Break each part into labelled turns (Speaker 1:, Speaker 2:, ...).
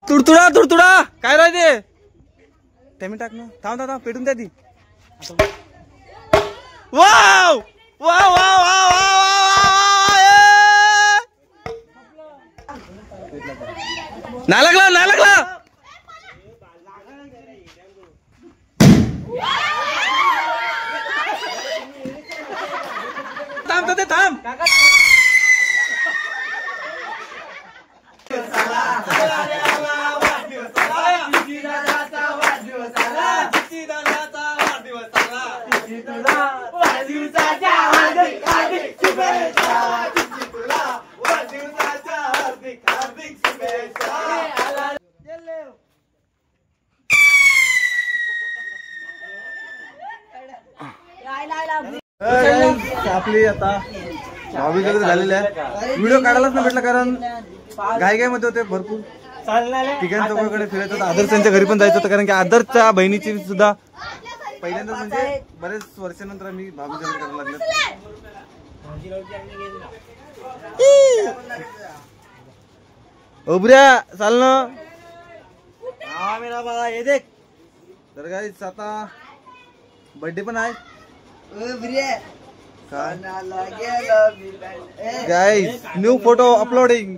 Speaker 1: तुडतुडा तुडतुडा काय राहते ते टाक ना. थांब थांब पेटून द्या ती. वाव वाव वाव नाही लागला नाही लागला. थांब ते थांब. आपली आता भावी वगैरे झालेले आहे. व्हिडिओ काढायलाच नाही भेटला कारण घाई मध्ये होते भरपूर. ठिकाण चौकाकडे फिरायचं होतं. आदर्शांच्या घरी पण जायचं होतं कारण की आदर्शच्या बहिणीची सुद्धा पहिल्यांदा म्हणजे बरेच वर्षानंतर मी भावी वगैरे करायला लागले. उभऱ्या चाल ना. तर काही आता बर्थडे पण आहे. Guys new photo uploading.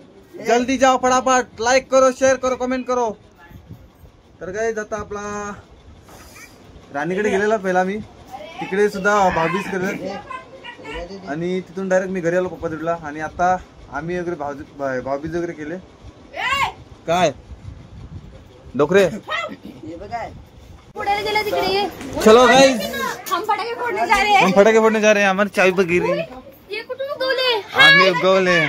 Speaker 1: जल्दी जाओ फटाफट. लाइक करो शेअर करो कमेंट करो. तर गाइस आता आपला राणीकडे गेलेला पहिला मी. तिकडे सुद्धा भाभीच करत आणि तिथून डायरेक्ट मी घरी आलो पप्पा तिकडला. आणि आता आम्ही वगैरे भाभीज वगैरे केले. काय डोकरे चलो गाइस
Speaker 2: हम पटाखे फोड़ने जा रहे हैं.
Speaker 1: हम पटाखे फोड़ने जा रहे हैं. हमारी चाबी पर गिरी.
Speaker 2: ये कुठून उगवले.
Speaker 1: आम्ही उगवले.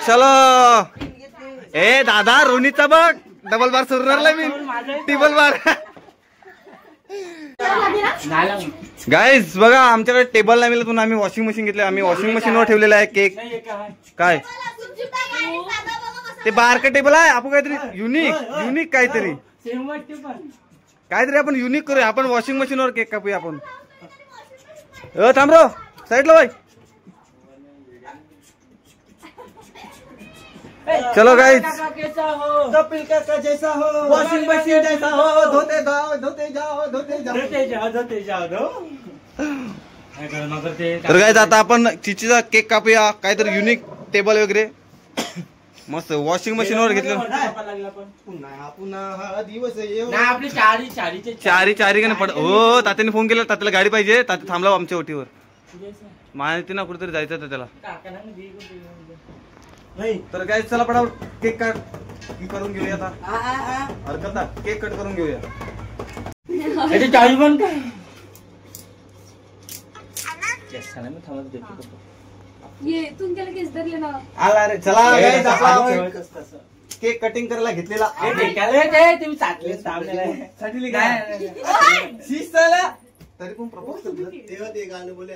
Speaker 1: चलो ए दादा रोनीचा बघ डबल बार सुरणारला मी. टिबल बार. गाइस बघा आमच्याकडे टेबल नाही मिळत म्हणून आम्ही वॉशिंग मशीन घेतले. आम्ही वॉशिंग मशीनवर ठेवलेला आहे केक. काय ते बारका टेबल आहे. आपण काहीतरी युनिक काहीतरी आपण युनिक करूया. आपण वॉशिंग मशीनवर केक कापूया आपण. थांब रो साईडला बाई. चलो गाइस
Speaker 3: कपिल काका जैसा हो वॉशिंग मशीन जैसा हो. धोते जाओ धोते जाओ धोते जाओ धोते जाओ धोते जाओ.
Speaker 1: तर गाइस आता आपण चिचीचा केक कापूया. काहीतरी युनिक टेबल वगैरे मस्त वॉशिंग मशीन वर घेतलं. चारी का नाही पड. हो तात्याने फोन केला. तात्याला गाडी पाहिजे. तात्या थांबला आमच्या ओटीवर. माहिती ना कुठेतरी जायचं होतं त्याला. तर काय चला पटापट केक कट करून घेऊया आता. हरकत ना केक कट करून घेऊया.
Speaker 3: चावी पण काय
Speaker 2: ये तुम केलं केस धरले ना.
Speaker 1: आला रे चला केक कटिंग करायला घेतलेला.
Speaker 3: तुम्ही चाटली
Speaker 1: तरी पण प्रपोज
Speaker 3: तेव्हा ते गाणं बोल.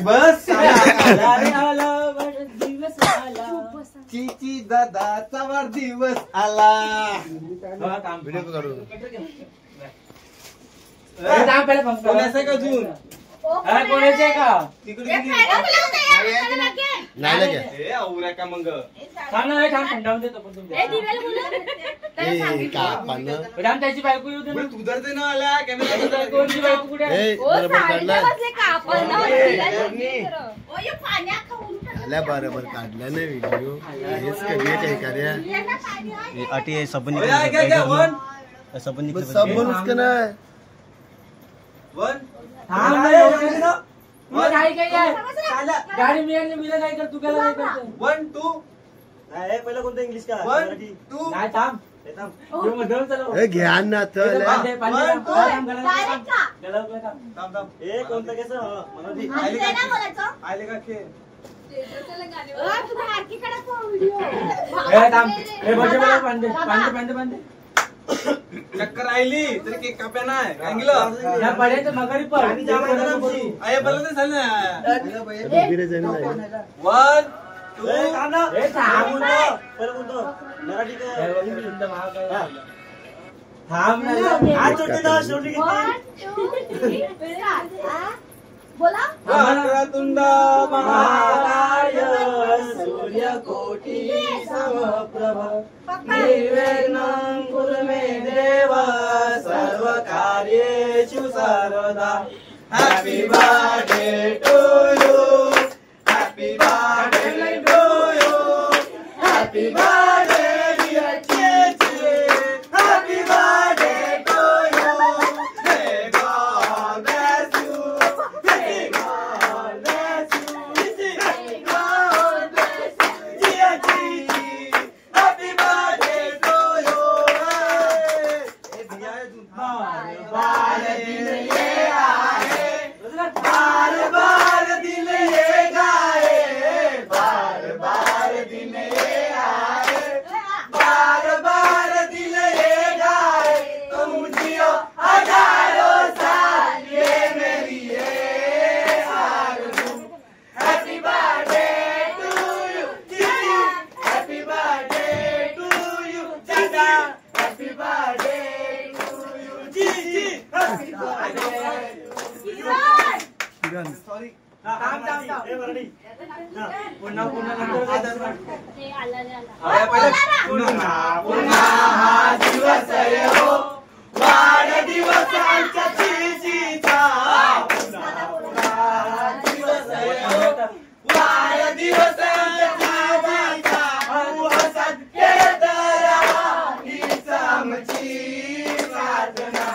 Speaker 1: बस
Speaker 3: चिची दादाचा वाढदिवस आला.
Speaker 1: कोणाचा का जून
Speaker 3: कोणाचे का
Speaker 1: तिकडे का मग
Speaker 3: त्याची बायको येऊ दे.
Speaker 1: तुझं ना आल्या कॅमेरा
Speaker 3: कोणची बायको कुठे आहे.
Speaker 4: बरोबर काढला नाही व्हिडिओ. हेच करूया काही कार्या
Speaker 3: अटी आहे. सबन
Speaker 4: उसका नाही.
Speaker 3: गाडी मिळाली मिळाली काय कर. तू काय करतो.
Speaker 1: 1 2
Speaker 3: पहिला कोणतं इंग्लिश का
Speaker 1: 1 2
Speaker 3: नाही थांब.
Speaker 4: घ्या ना तर
Speaker 3: कोणतं कसं
Speaker 1: आले का खेळ. चक्कर आली तरी केक काप्या नाही सांगितलं
Speaker 3: पडायचं मगारी पण
Speaker 1: आहे बरं ते झालं ना. 1
Speaker 3: 2
Speaker 2: बोला.
Speaker 3: वक्रतुंड महाकाय सूर्यकोटी समप्रभ निर्विघ्नं कुरु मे देव सर्वकार्येषु सर्वदा. Happy birthday to you, happy birthday to you, happy birthday dear Chichi, happy birthday to you. May God bless you, may God bless you, may God bless you, dear Chichi, happy birthday to you. बार दिन ये आए, बार बार दिन ये गाए, बार बार दिन ये आए, बार बार दिन ये गाए. तुम जियो हजारों साल, ये मेरी ये आरज़ू. हैप्पी बर्थडे टू यू जीजी, हैप्पी बर्थडे टू यू चाचा, हैप्पी बर्थडे टू यू जीजी, हैप्पी बर्थडे. सॉरी पुन्हा
Speaker 2: ते आला.
Speaker 3: पुन्हा पुन्हा हा दिवस येवो, वाढदिवस आमच्या चिचीचा. पुन्हा पुन्हा हा दिवस येवो, वाढदिवस आमच्या चिचीचा. हसत खेळत राहा हीच आमची प्रार्थना.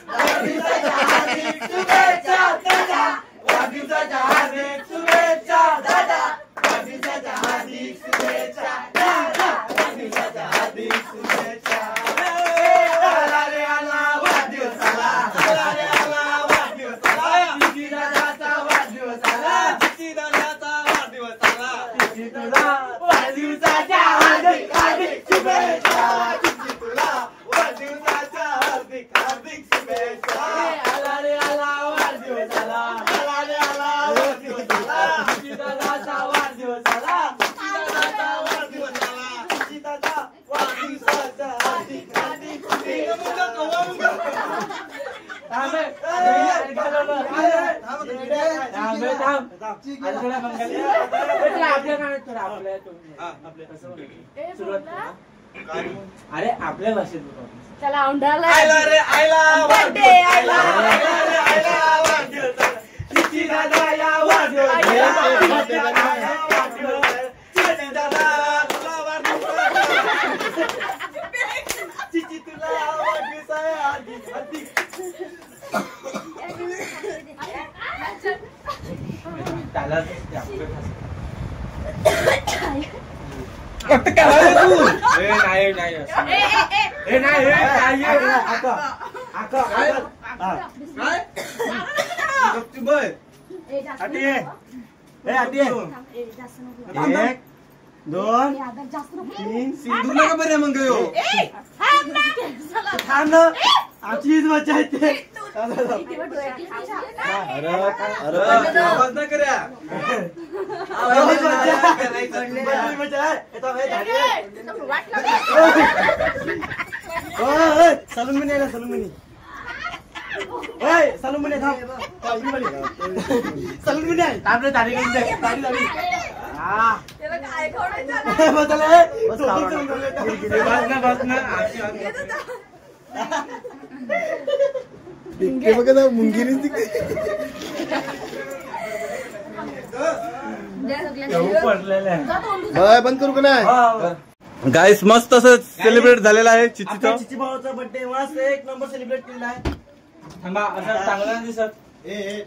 Speaker 3: वाढदिवसाच्या हार्दिक शुभेच्छा दादा, वाढदिवसाच्या हार्दिक शुभेच्छा दादा, वाढदिवसाच्या हार्दिक शुभेच्छा दादा, वाढदिवसाच्या हार्दिक शुभेच्छा. आला रे आला वाढदिवसाला, आला रे आला वाढदिवसाला, चिची दादाचा वाढदिवस आला, चिची दादाचा वाढदिवस आला, चिची तुला वाढदिवसाच्या हार्दिक हार्दिक शुभेच्छा, चिची तुला वाढदिवसाच्या हार्दिक हार्दिक शुभेच्छा. आला रे आला वाढदिवस आला, आला रे आला वाढदिवस आला, चिची दादाचा वाढदिवस आला, चिची दादाचा वाढदिवस आला, चिची दादा वाढदिवसाच्या हार्दिक हार्दिक शुभेच्छा. अरे आपल्या भाषेत
Speaker 2: चला औंढाला.
Speaker 3: आयला रे आयला बर्थडे आयला, आयला रे आयला वाढदिवस आला, चिची दादा या वाढदिवस आला, चिची दादा या वाढदिवस आला, चिची दादा तुला वाढदिवस आला, चिची तुला वाढदिवस आहे हार्दिक हार्दिक. त्याला एक दोन तीन
Speaker 1: सिंधू नका बरे मग गयो.
Speaker 3: थांब ना, आमची हीच मजा येते.
Speaker 1: आवाज न कर्या.
Speaker 3: सलून म्हणे सलून म्हणे सलून म्हणे थांब सलून म्हणे आपल्या तारीख
Speaker 4: बघा ना मुंगिरीच बंद करू का नाही.
Speaker 1: गाईस मस्त असं सेलिब्रेट झालेला आहे चिचीचा.
Speaker 3: चिची भावाचा बर्थडे मस्त एक नंबर सेलिब्रेट केलेला आहे. थांबा असं चांगला दिसत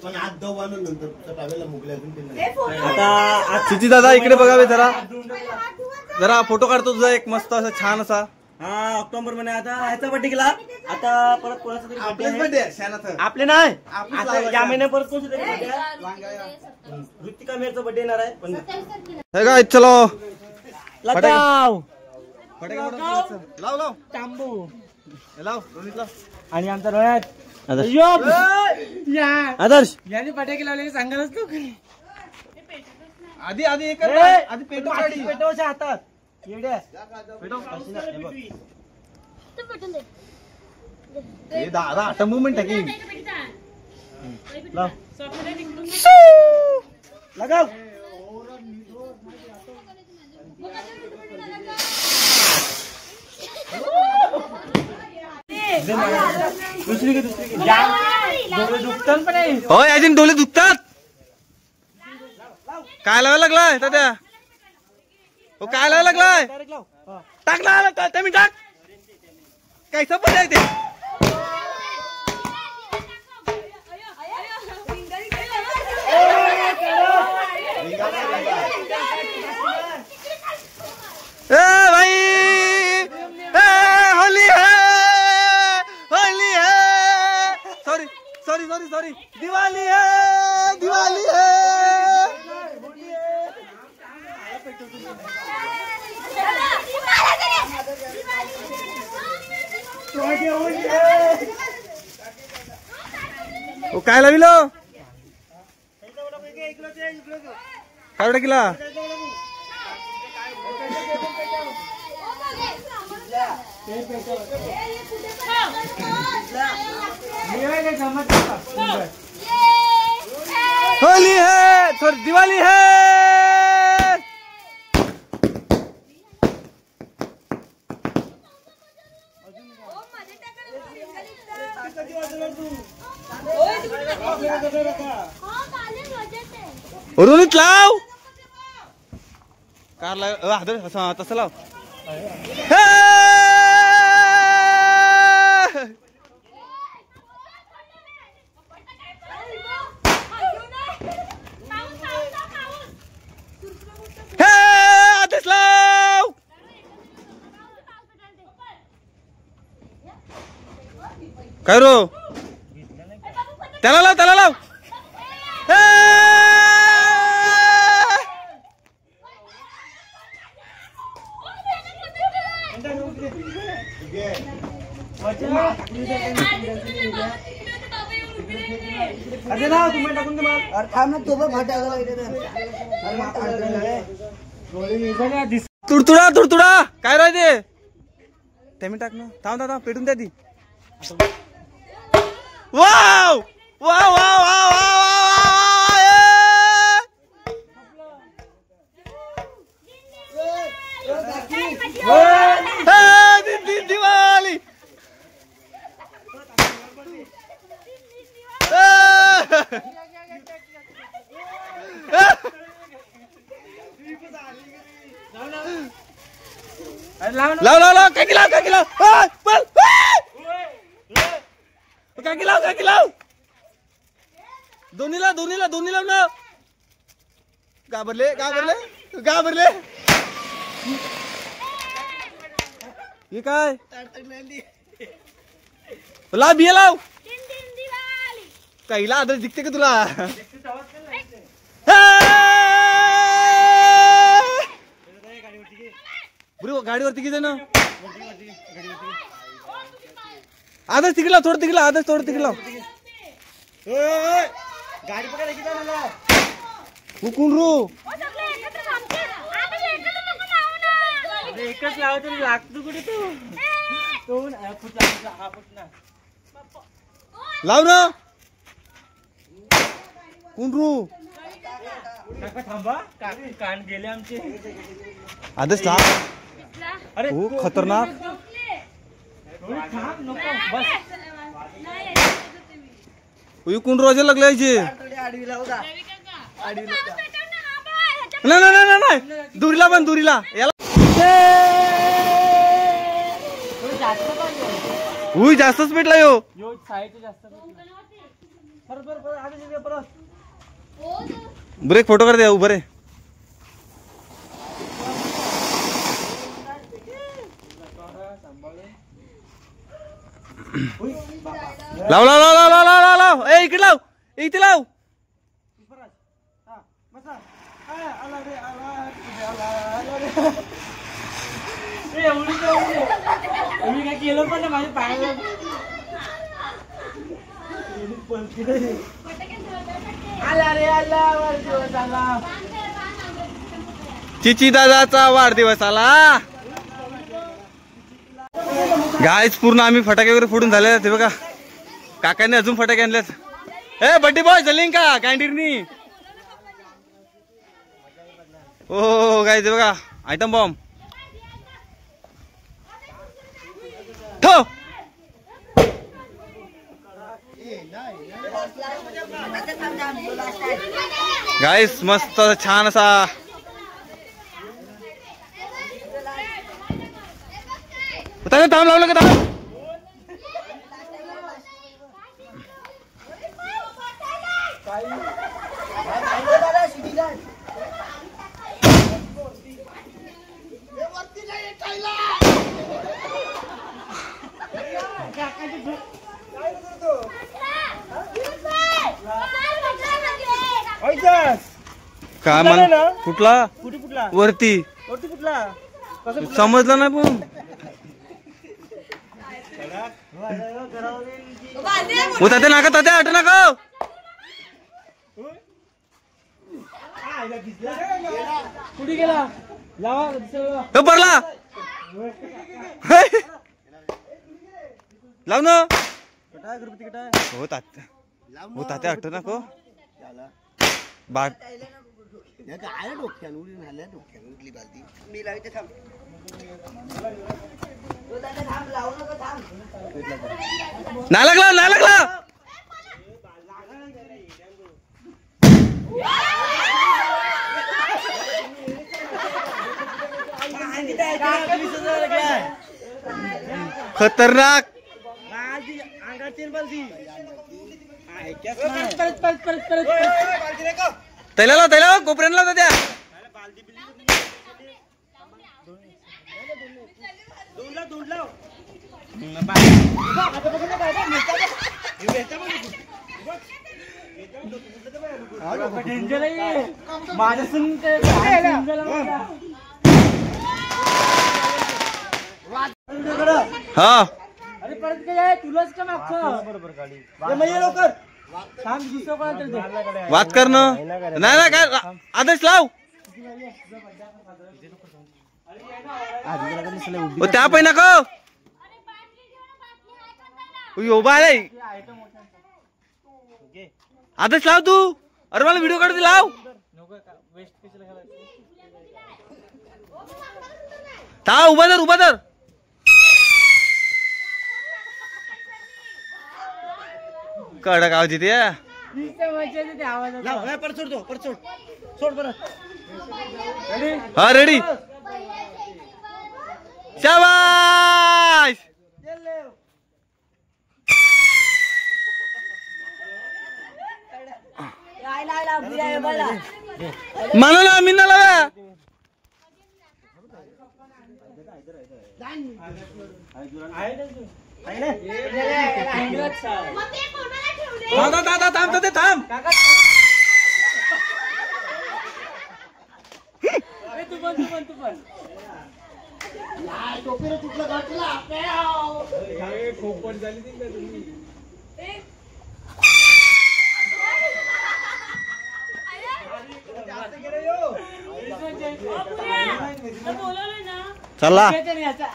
Speaker 4: पण आज दवानं नंतर टावेला मोकले अजून
Speaker 3: आता
Speaker 1: चिची दादा इकडे बघावे जरा जरा फोटो काढतो तुझा एक मस्त असा छान असा.
Speaker 3: हा ऑक्टोबर मध्ये आता ह्याचा बर्थडे केला. आता परत कोणाचा तरी birthday आहे. आपले नाही आता या महिन्यात परत कोणता तरी birthday आहे. ऋतिका मेरचा बर्थडे येणार आहे. पण
Speaker 1: हे काय चलो
Speaker 3: लगाव
Speaker 1: लाव लाव
Speaker 3: तांबू
Speaker 1: लाव रोहित लाव.
Speaker 3: आणि आमचा रोहित आदर्श याने फटाके लावलेले सांगायलाच तू
Speaker 1: आधी आधी एक आधी पेटो काढी
Speaker 3: पेटवच्या हातात येड्या
Speaker 1: हे दादा आता मुवमेंट टाकी
Speaker 3: लगाव दुसरी की दुखतात पण आहे.
Speaker 1: होय अजून डोळे दुखतात. काय लावायला लागलाय तात्या? हो काय लावायला लागलाय? टाकला त्या मी टाक. काय सपत आहे ते? भाई होली है, होली है. Sorry sorry sorry sorry. Diwali है, दिवाली है. काय लाविलो? काय टाकिला? होली है, सॉरी दिवाली है. रोनित लाव. कार लाव तसं लाव. आदेश लाव. काय रो? त्याला लाव, त्याला लाव. तुडतुडा तुडतुडा काय राहते ते मी टाक ना. थांब थांब पेटून द्या ती. Wow wow wow Diwali. लाव लाव लाव. काय लाव, काय लाव, काय लाव, काय लाव. दोन्हीला दोन्हीला दोन्ही लाव ना. घाबरले घाबरले घाबरले. हे काय लाव, बिया लाव. काहीला आदर दिसते का तुला? गाडीवरती किती ना आदर्श तिकडे लाव. थोडं तिकडे लाव. आदर्श थोडं तिकडे लाव.
Speaker 3: गाडी पकडा किती मला
Speaker 1: हुकून रो.
Speaker 3: एकच लावतो लागतो कुठे तू
Speaker 1: लाव ना. कुंडरू
Speaker 3: काका थांबा. कान गेले आमचे.
Speaker 1: आदर्श लाव.
Speaker 3: अरे
Speaker 1: हो खतरनाक.
Speaker 3: थांब नको बस.
Speaker 1: कुंडरू अजून लागले. नाही नाही नाही नाही दुरीला पण दुरीला याला जास्तच पेटला यो. ब्रेक फोटो कर द्या. उभं रे. लाव लाव लाव लाव लाव लाव लाव. ए इकडे लाव, इथे लाव.
Speaker 3: मी काय केलं पण माझ्या पायाला. आला रे आला वाढदिवस आला.
Speaker 1: चिची दादाचा वाढदिवस आला. गायच पूर्ण आम्ही फटाके वगैरे फोडून झाले ते बघा. काकांनी अजून फटाके आणल्यात. ए बड्डी बॉय चलिंग का कॅन्टीननी हो काय ते बघा आयटम बॉम्ब ठो गाईस मस्त छान असा थांब लावलं का थांब काय म्हण कुठला वरती समजलं नाही पण तात्या नाका तात्या आठ नका
Speaker 3: कुठे गेला
Speaker 1: भरला लाव ना हो तात्या आठ नको बाट
Speaker 4: आल्या डोक्यान उडून आल्या डोक्यान उडली बालदी मी लावते थांब
Speaker 1: नाही लागला नाही लागला खतरनाक तैला कोपऱ्याला होता त्या हा
Speaker 3: अरे परत काय तुलाच का मागचं बरोबर गाडी लवकर थांब दुसरं कोणाला
Speaker 1: वाद कर नाही ना काय आदेश लाव त्या पै नको उभा आहे आदेश लाव तू अरे मला व्हिडिओ काढते लाव था उभा तर कडक आवाज येते हा रेडी शाबाश मला ना मिन्ना लावा थांब
Speaker 3: तू पण खोपट झाली तुम्ही
Speaker 1: चला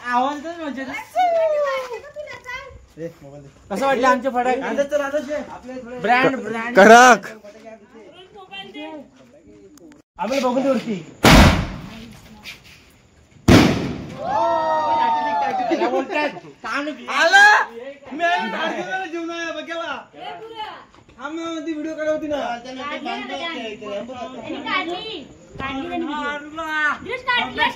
Speaker 3: आवाजच म्हणजे कसं वाटलं आमचे फटाके ब्रँड
Speaker 1: कडक
Speaker 3: आम्हाला बघून वरती व्हिडिओ काढवती ना